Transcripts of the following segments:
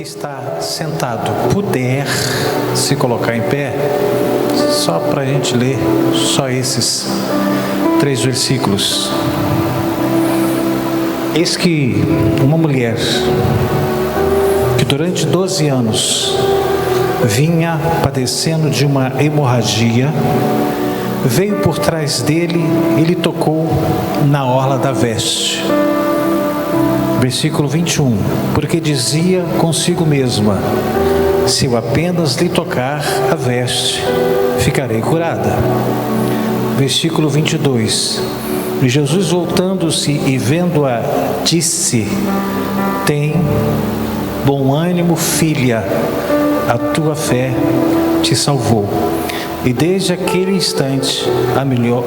está sentado puder se colocar em pé, só para a gente ler só esses 3 versículos. Eis que uma mulher que durante 12 anos vinha padecendo de uma hemorragia, veio por trás dele e lhe tocou na orla da veste. Versículo 21, porque dizia consigo mesma: se eu apenas lhe tocar a veste, ficarei curada. Versículo 22, e Jesus, voltando-se e vendo-a, disse: tem bom ânimo, filha, a tua fé te salvou. E desde aquele instante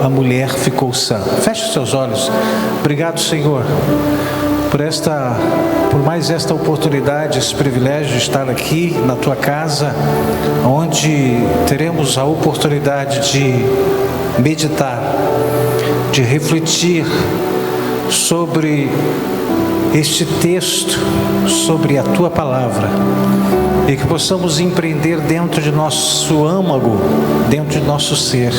a mulher ficou sã. Feche os seus olhos. Obrigado, Senhor, por mais esta oportunidade, esse privilégio de estar aqui na tua casa, onde teremos a oportunidade de meditar, de refletir sobre este texto, sobre a tua palavra, e que possamos empreender dentro de nosso âmago, dentro de nosso ser,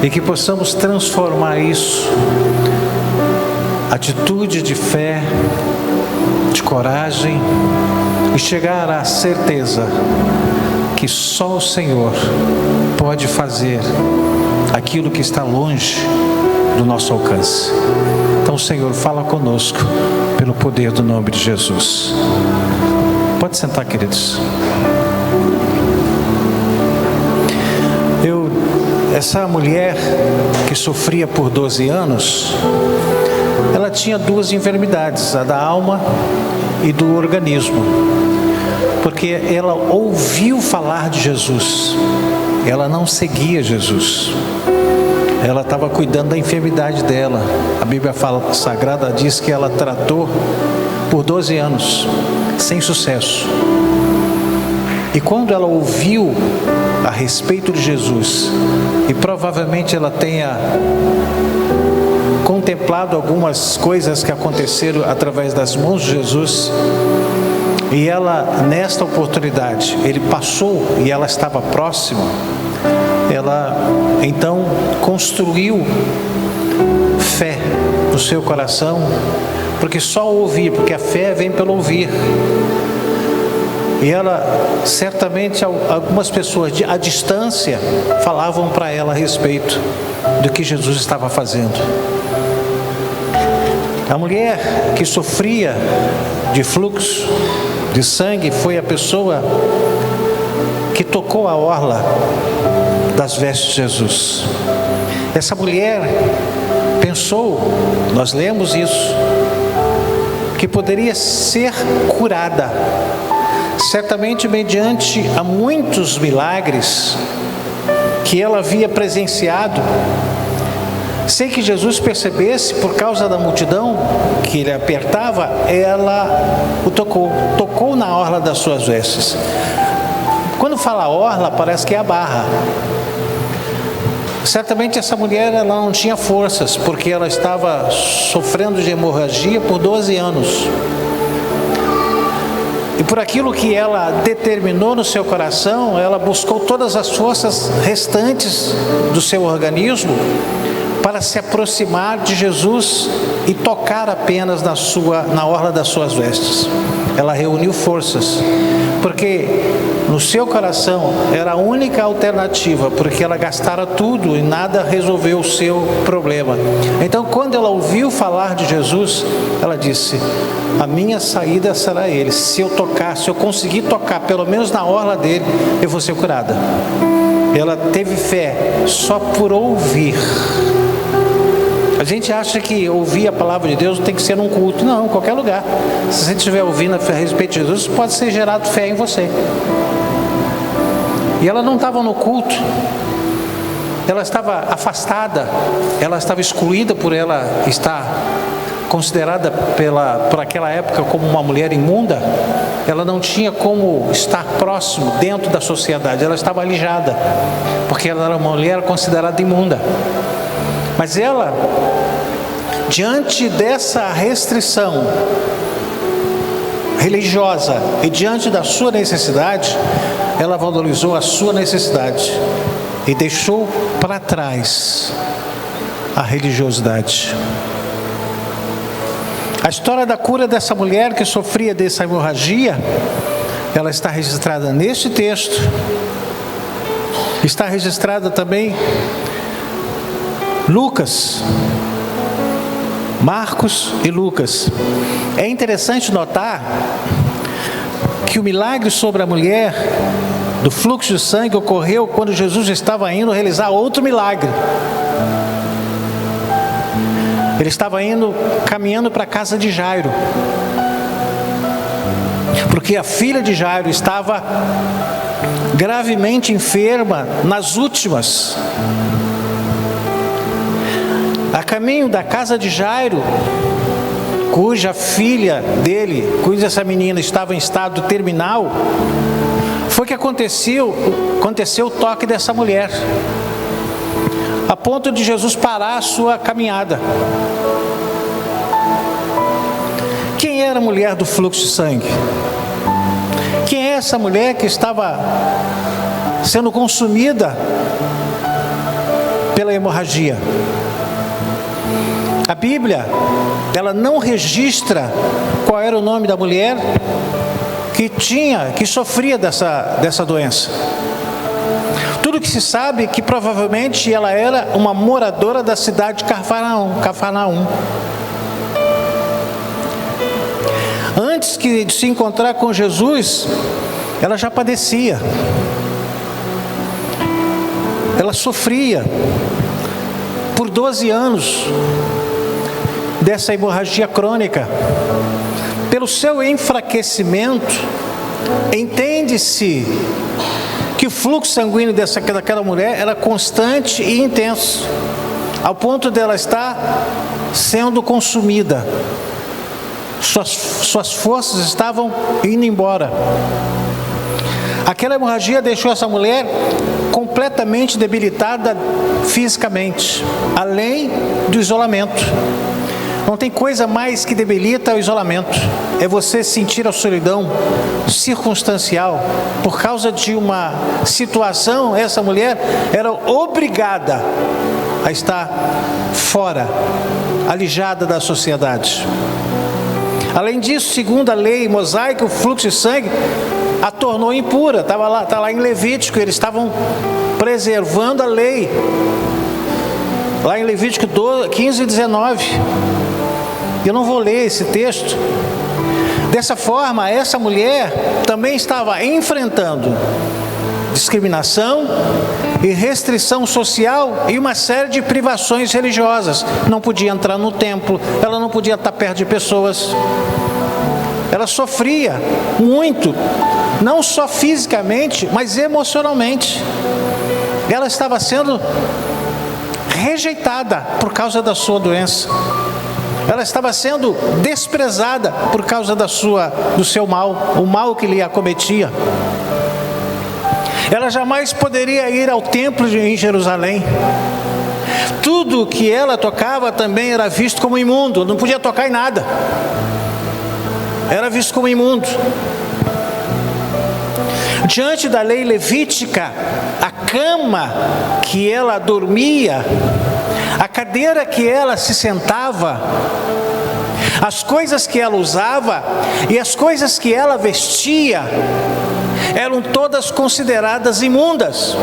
e que possamos transformar isso, atitude de fé, de coragem, e chegar à certeza que só o Senhor pode fazer aquilo que está longe do nosso alcance. Então, Senhor, fala conosco pelo poder do nome de Jesus. Pode sentar, queridos. Essa mulher que sofria por 12 anos, ela tinha 2 enfermidades, a da alma e do organismo, porque ela ouviu falar de Jesus, ela não seguia Jesus, ela estava cuidando da enfermidade dela. A Bíblia Sagrada diz que ela tratou por 12 anos, sem sucesso. E quando ela ouviu a respeito de Jesus, e provavelmente ela tenha contemplado algumas coisas que aconteceram através das mãos de Jesus, e ela, nesta oportunidade, ele passou e ela estava próxima, ela então construiu fé no seu coração, porque só ouvir, porque a fé vem pelo ouvir. E ela, certamente, algumas pessoas à distância falavam para ela a respeito do que Jesus estava fazendo. A mulher que sofria de fluxo de sangue foi a pessoa que tocou a orla das vestes de Jesus. Essa mulher pensou, nós lemos isso, que poderia ser curada, certamente mediante a muitos milagres que ela havia presenciado, sem que Jesus percebesse. Por causa da multidão que ele apertava, ela o tocou na orla das suas vestes. Quando fala orla, parece que é a barra. Certamente essa mulher, ela não tinha forças, porque ela estava sofrendo de hemorragia por 12 anos. E por aquilo que ela determinou no seu coração, ela buscou todas as forças restantes do seu organismo para se aproximar de Jesus e tocar apenas na orla das suas vestes. Ela reuniu forças, porque no seu coração era a única alternativa, porque ela gastara tudo e nada resolveu o seu problema. Então, quando ela ouviu falar de Jesus, ela disse: a minha saída será ele. Se eu conseguir tocar pelo menos na orla dele, eu vou ser curada. Ela teve fé só por ouvir. A gente acha que ouvir a palavra de Deus tem que ser num culto. Não, em qualquer lugar. Se você estiver ouvindo a respeito de Jesus, pode ser gerado fé em você. E ela não estava no culto, ela estava afastada, ela estava excluída por ela estar considerada por aquela época como uma mulher imunda. Ela não tinha como estar próximo dentro da sociedade, ela estava alijada, porque ela era uma mulher considerada imunda. Mas ela, diante dessa restrição, religiosa, e diante da sua necessidade, ela valorizou a sua necessidade e deixou para trás a religiosidade. A história da cura dessa mulher que sofria dessa hemorragia, ela está registrada neste texto. Está registrada também Lucas, Marcos e Lucas. É interessante notar que o milagre sobre a mulher do fluxo de sangue ocorreu quando Jesus estava indo realizar outro milagre. Ele estava caminhando para a casa de Jairo, porque a filha de Jairo estava gravemente enferma, nas últimas. A caminho da casa de Jairo, cuja filha dele, cuja essa menina estava em estado terminal, foi que aconteceu o toque dessa mulher, a ponto de Jesus parar a sua caminhada. Quem era a mulher do fluxo de sangue? Quem é essa mulher que estava sendo consumida pela hemorragia? A Bíblia, ela não registra qual era o nome da mulher que sofria dessa doença. Tudo que se sabe é que provavelmente ela era uma moradora da cidade de Cafarnaum. Antes de se encontrar com Jesus, ela já padecia. Ela sofria por 12 anos dessa hemorragia crônica. Pelo seu enfraquecimento, entende-se que o fluxo sanguíneo daquela mulher era constante e intenso, ao ponto dela estar sendo consumida. Suas forças estavam indo embora. Aquela hemorragia deixou essa mulher completamente debilitada fisicamente, além do isolamento. Não tem coisa mais que debilita o isolamento. É você sentir a solidão circunstancial. Por causa de uma situação, essa mulher era obrigada a estar fora, alijada da sociedade. Além disso, segundo a lei mosaica, o fluxo de sangue a tornou impura. Está lá em Levítico, eles estavam preservando a lei. Lá em Levítico 15 e 19. Eu não vou ler esse texto. Dessa forma, essa mulher também estava enfrentando discriminação e restrição social e uma série de privações religiosas. Não podia entrar no templo, ela não podia estar perto de pessoas. Ela sofria muito, não só fisicamente, mas emocionalmente. Ela estava sendo rejeitada por causa da sua doença. Ela estava sendo desprezada por causa do seu mal, o mal que lhe acometia. Ela jamais poderia ir ao templo em Jerusalém. Tudo que ela tocava também era visto como imundo, não podia tocar em nada. Era visto como imundo. Diante da lei levítica, a cama que ela dormia, a cadeira que ela se sentava, as coisas que ela usava e as coisas que ela vestia eram todas consideradas imundas.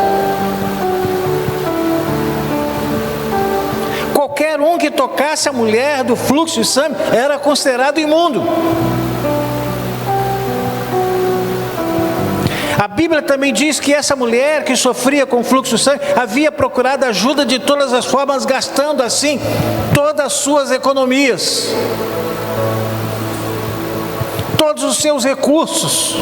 Qualquer um que tocasse a mulher do fluxo de sangue era considerado imundo. A Bíblia também diz que essa mulher que sofria com fluxo de sangue havia procurado ajuda de todas as formas, gastando assim todas as suas economias, todos os seus recursos.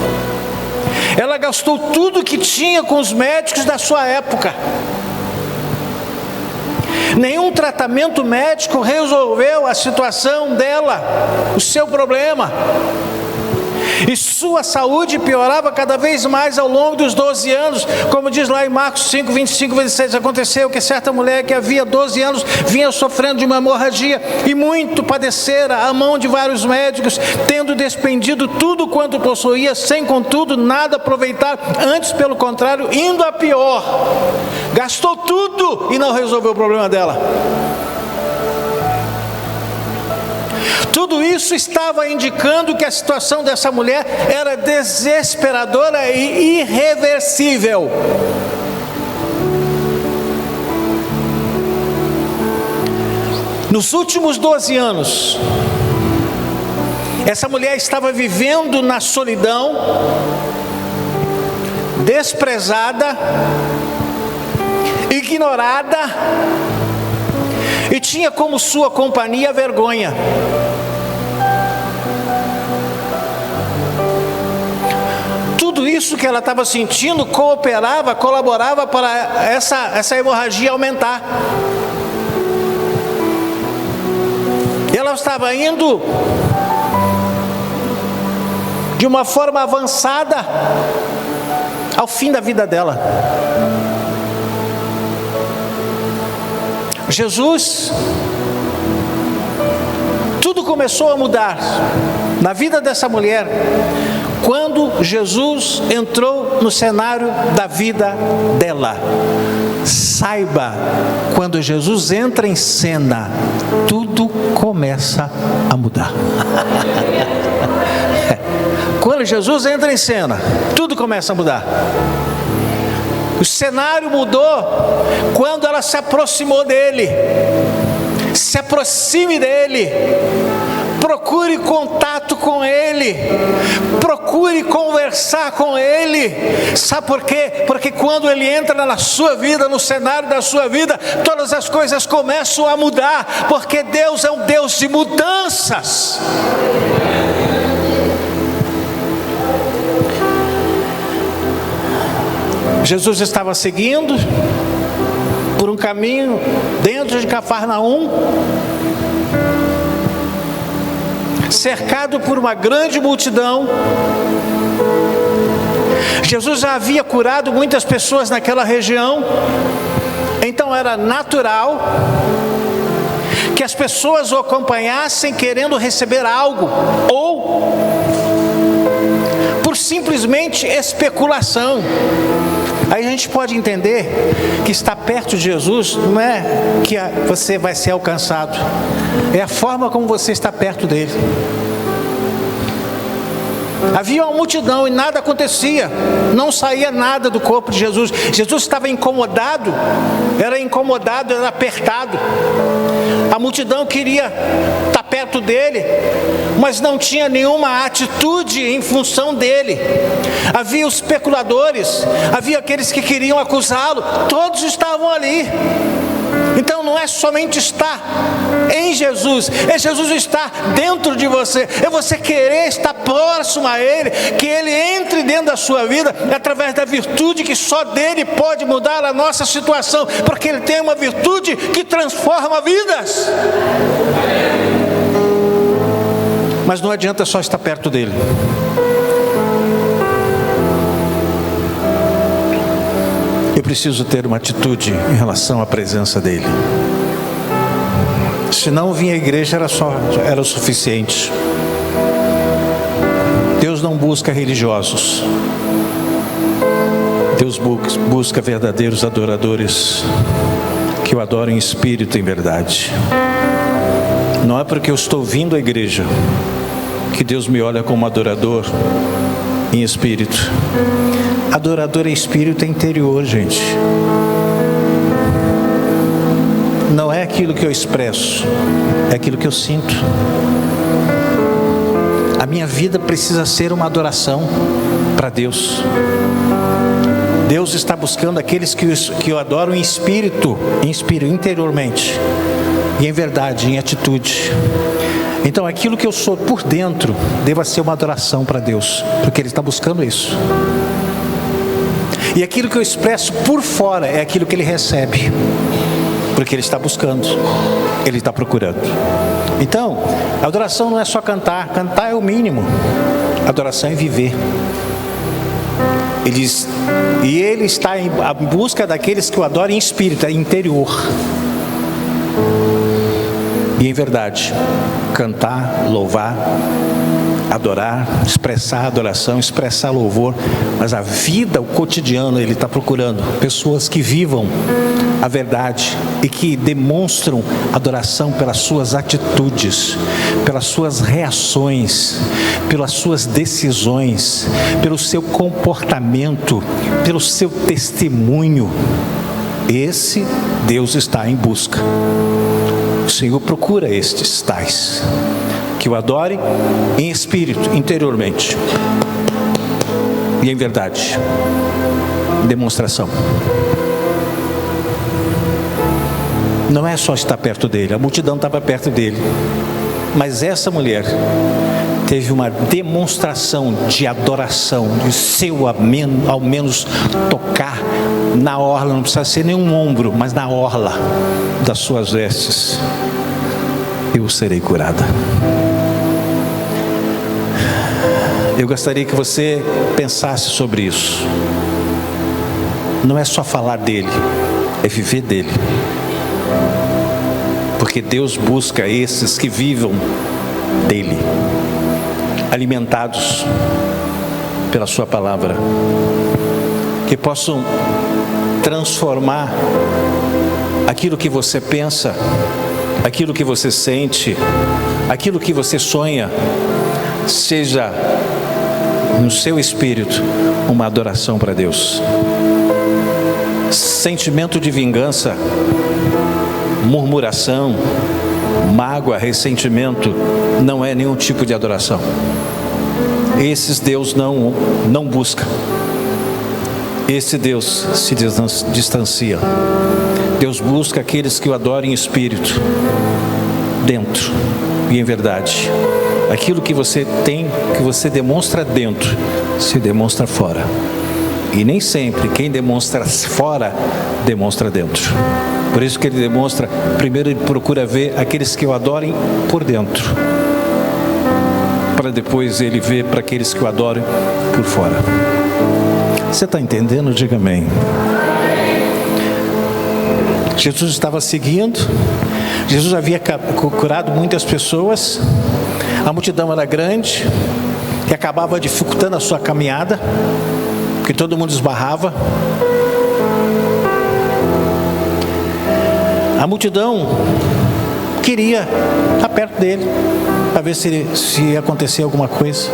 Ela gastou tudo que tinha com os médicos da sua época. Nenhum tratamento médico resolveu a situação dela, o seu problema. e sua saúde piorava cada vez mais ao longo dos 12 anos, como diz lá em Marcos 5, 25, 26, aconteceu que certa mulher que havia 12 anos vinha sofrendo de uma hemorragia, e muito padecera à mão de vários médicos, tendo despendido tudo quanto possuía, sem contudo nada aproveitar, antes pelo contrário, indo a pior. Gastou tudo e não resolveu o problema dela. Tudo isso estava indicando que a situação dessa mulher era desesperadora e irreversível. Nos últimos 12 anos, essa mulher estava vivendo na solidão, desprezada, ignorada, e tinha como sua companhia a vergonha. Tudo isso que ela estava sentindo colaborava para essa hemorragia aumentar. Ela estava indo de uma forma avançada ao fim da vida dela. Jesus, tudo começou a mudar na vida dessa mulher quando Jesus entrou no cenário da vida dela. Saiba, quando Jesus entra em cena, tudo começa a mudar. Quando Jesus entra em cena, tudo começa a mudar. O cenário mudou quando ela se aproximou dele. Se aproxime dele. Procure contato com ele. Procure conversar com ele. Sabe por quê? Porque quando ele entra na sua vida, no cenário da sua vida, todas as coisas começam a mudar. Porque Deus é um Deus de mudanças. Jesus estava seguindo por um caminho dentro de Cafarnaum, cercado por uma grande multidão. Jesus já havia curado muitas pessoas naquela região, então era natural que as pessoas o acompanhassem querendo receber algo, ou por simplesmente especulação. Aí a gente pode entender que estar perto de Jesus não é que você vai ser alcançado, é a forma como você está perto dele. Havia uma multidão e nada acontecia, não saía nada do corpo de Jesus. Jesus estava incomodado, era apertado. A multidão queria estar perto dele, mas não tinha nenhuma atitude em função dele. Havia os especuladores, havia aqueles que queriam acusá-lo, todos estavam ali. Então não é somente estar em Jesus, é Jesus estar dentro de você, é você querer estar próximo a Ele, que Ele entre dentro da sua vida, através da virtude que só dele pode mudar a nossa situação, porque Ele tem uma virtude que transforma vidas. Mas não adianta só estar perto dele. Eu preciso ter uma atitude em relação à presença dele. Se não vir à igreja era o suficiente. Deus não busca religiosos. Deus busca verdadeiros adoradores que o adorem em espírito e em verdade. Não é porque eu estou vindo à igreja que Deus me olha como adorador em espírito. Adorador em espírito é interior, gente. Não é aquilo que eu expresso, é aquilo que eu sinto. A minha vida precisa ser uma adoração para Deus. Deus está buscando aqueles que o adoram em espírito, interiormente, e em verdade, em atitude. Então aquilo que eu sou por dentro deva ser uma adoração para Deus, porque Ele está buscando isso. E aquilo que eu expresso por fora é aquilo que Ele recebe, porque Ele está buscando, Ele está procurando. Então, a adoração não é só cantar, cantar é o mínimo. Adoração é viver. Ele diz, e Ele está em busca daqueles que o adorem em espírito, é interior e em verdade. Cantar, louvar, adorar, expressar adoração, expressar louvor, mas a vida, o cotidiano, Ele está procurando pessoas que vivam a verdade e que demonstram adoração pelas suas atitudes, pelas suas reações, pelas suas decisões, pelo seu comportamento, pelo seu testemunho. Esse Deus está em busca. O Senhor procura estes tais que o adorem em espírito, interiormente e em verdade. Demonstração. Não é só estar perto dele, a multidão estava perto dele, mas essa mulher teve uma demonstração de adoração, de seu ao menos tocar na orla, não precisa ser nenhum ombro, mas na orla das suas vestes. Eu serei curada. Eu gostaria que você pensasse sobre isso. Não é só falar dele, é viver dele. Porque Deus busca esses que vivam dele, alimentados pela sua palavra, que possam transformar aquilo que você pensa, aquilo que você sente, aquilo que você sonha, seja no seu espírito uma adoração para Deus. Sentimento de vingança, murmuração, mágoa, ressentimento não é nenhum tipo de adoração. Esses Deus não busca. Esse Deus se distancia. Deus busca aqueles que o adorem em espírito, dentro e em verdade. Aquilo que você tem, que você demonstra dentro, se demonstra fora. E nem sempre quem demonstra fora, demonstra dentro. Por isso que ele demonstra, primeiro ele procura ver aqueles que o adorem por dentro, para depois ele ver para aqueles que o adorem por fora. Você está entendendo? Diga amém. Jesus estava seguindo, Jesus havia curado muitas pessoas, a multidão era grande, que acabava dificultando a sua caminhada, porque todo mundo esbarrava. A multidão queria estar perto dele, para ver se acontecia alguma coisa.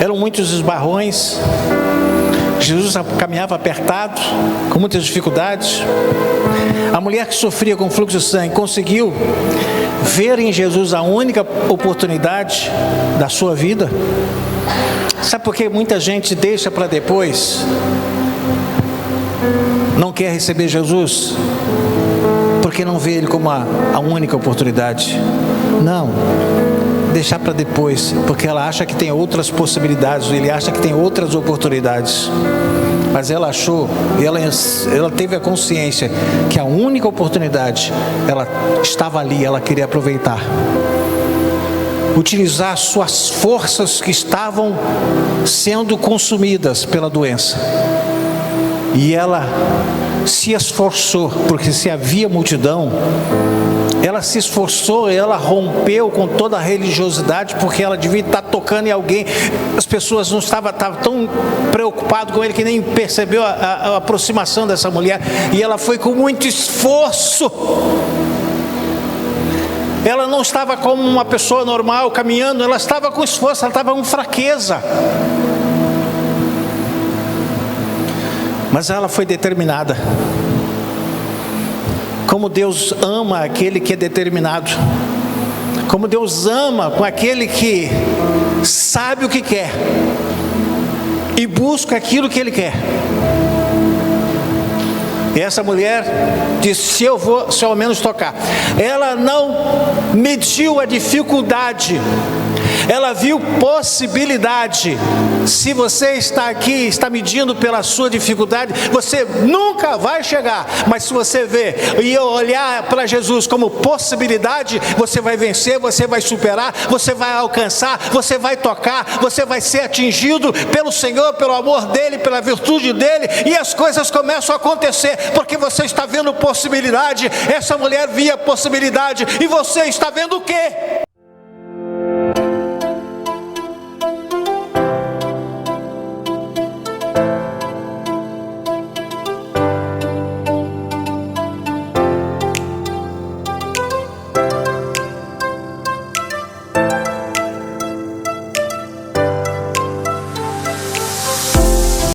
Eram muitos esbarrões, Jesus caminhava apertado, com muitas dificuldades. A mulher que sofria com fluxo de sangue conseguiu ver em Jesus a única oportunidade da sua vida. Sabe por que muita gente deixa para depois? Não quer receber Jesus? Porque não vê Ele como a única oportunidade. Não, deixar para depois, porque ela acha que tem outras possibilidades, ele acha que tem outras oportunidades. Mas ela achou, ela teve a consciência que a única oportunidade, ela estava ali, ela queria aproveitar. Utilizar suas forças que estavam sendo consumidas pela doença. E ela se esforçou, porque se havia multidão, ela se esforçou, ela rompeu com toda a religiosidade, porque ela devia estar tocando em alguém. As pessoas não estavam tão preocupadas com ele que nem percebeu a aproximação dessa mulher, e ela foi com muito esforço. Ela não estava como uma pessoa normal caminhando, ela estava com esforço, ela estava com fraqueza. Mas ela foi determinada. Como Deus ama aquele que é determinado. Como Deus ama com aquele que sabe o que quer e busca aquilo que Ele quer. E essa mulher disse: se eu ao menos tocar. Ela não mediu a dificuldade, ela viu possibilidade. Se você está aqui, está medindo pela sua dificuldade, você nunca vai chegar, mas se você ver e olhar para Jesus como possibilidade, você vai vencer, você vai superar, você vai alcançar, você vai tocar, você vai ser atingido pelo Senhor, pelo amor dele, pela virtude dele, e as coisas começam a acontecer, porque você está vendo possibilidade. Essa mulher via possibilidade, e você está vendo o quê?